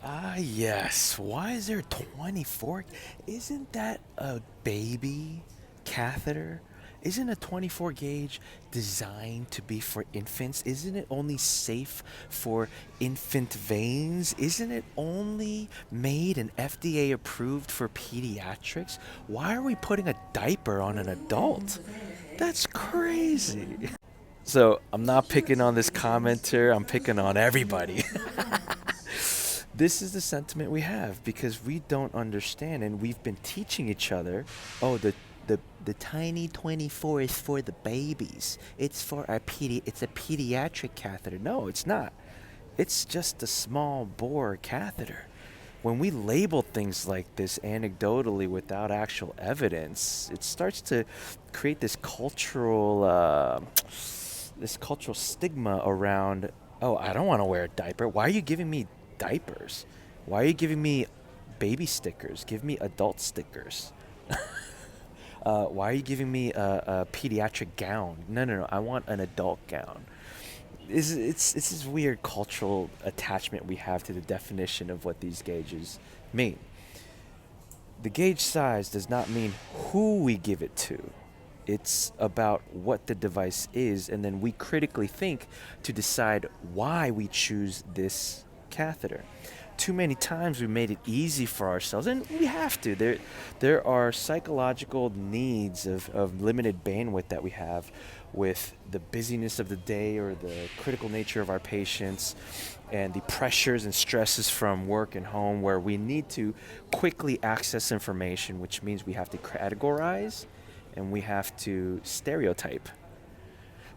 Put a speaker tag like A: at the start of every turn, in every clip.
A: Ah, yes. Why is there 24? Isn't that a baby catheter? Isn't a 24 gauge designed to be for infants? Isn't it only safe for infant veins? Isn't it only made and FDA approved for pediatrics? Why are we putting a diaper on an adult? That's crazy. So I'm not picking on this commenter, I'm picking on everybody. This is the sentiment we have because we don't understand and we've been teaching each other, oh, the tiny 24 is for the babies. It's for it's a pediatric catheter. No, it's not. It's just a small bore catheter. When we label things like this anecdotally without actual evidence, it starts to create this cultural stigma around, oh, I don't want to wear a diaper. Why are you giving me diapers? Why are you giving me baby stickers? Give me adult stickers. Why are you giving me a pediatric gown? No, no, no. I want an adult gown. It's this weird cultural attachment we have to the definition of what these gauges mean. The gauge size does not mean who we give it to. It's about what the device is, and then we critically think to decide why we choose this catheter. Too many times we made it easy for ourselves, and we have to. There are psychological needs of limited bandwidth that we have with the busyness of the day or the critical nature of our patients and the pressures and stresses from work and home where we need to quickly access information, which means we have to categorize and we have to stereotype.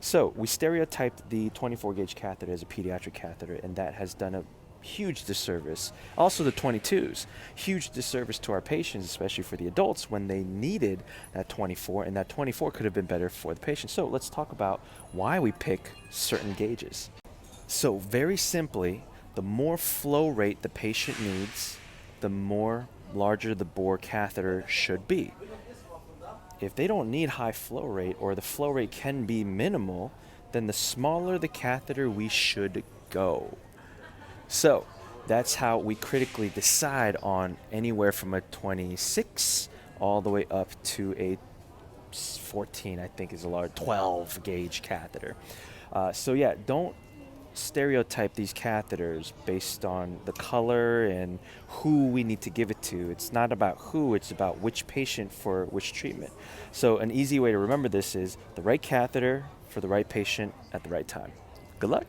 A: So we stereotyped the 24 gauge catheter as a pediatric catheter, and that has done a huge disservice. Also, the 22s, huge disservice to our patients, especially for the adults when they needed that 24, and that 24 could have been better for the patient. So let's talk about why we pick certain gauges. So, very simply, the more flow rate the patient needs, the more larger the bore catheter should be. If they don't need high flow rate or the flow rate can be minimal, then the smaller the catheter we should go. So that's how we critically decide on anywhere from a 26 all the way up to a 14, I think is a large 12 gauge catheter. So yeah, don't stereotype these catheters based on the color and who we need to give it to. It's not about who, it's about which patient for which treatment. So an easy way to remember this is the right catheter for the right patient at the right time. Good luck.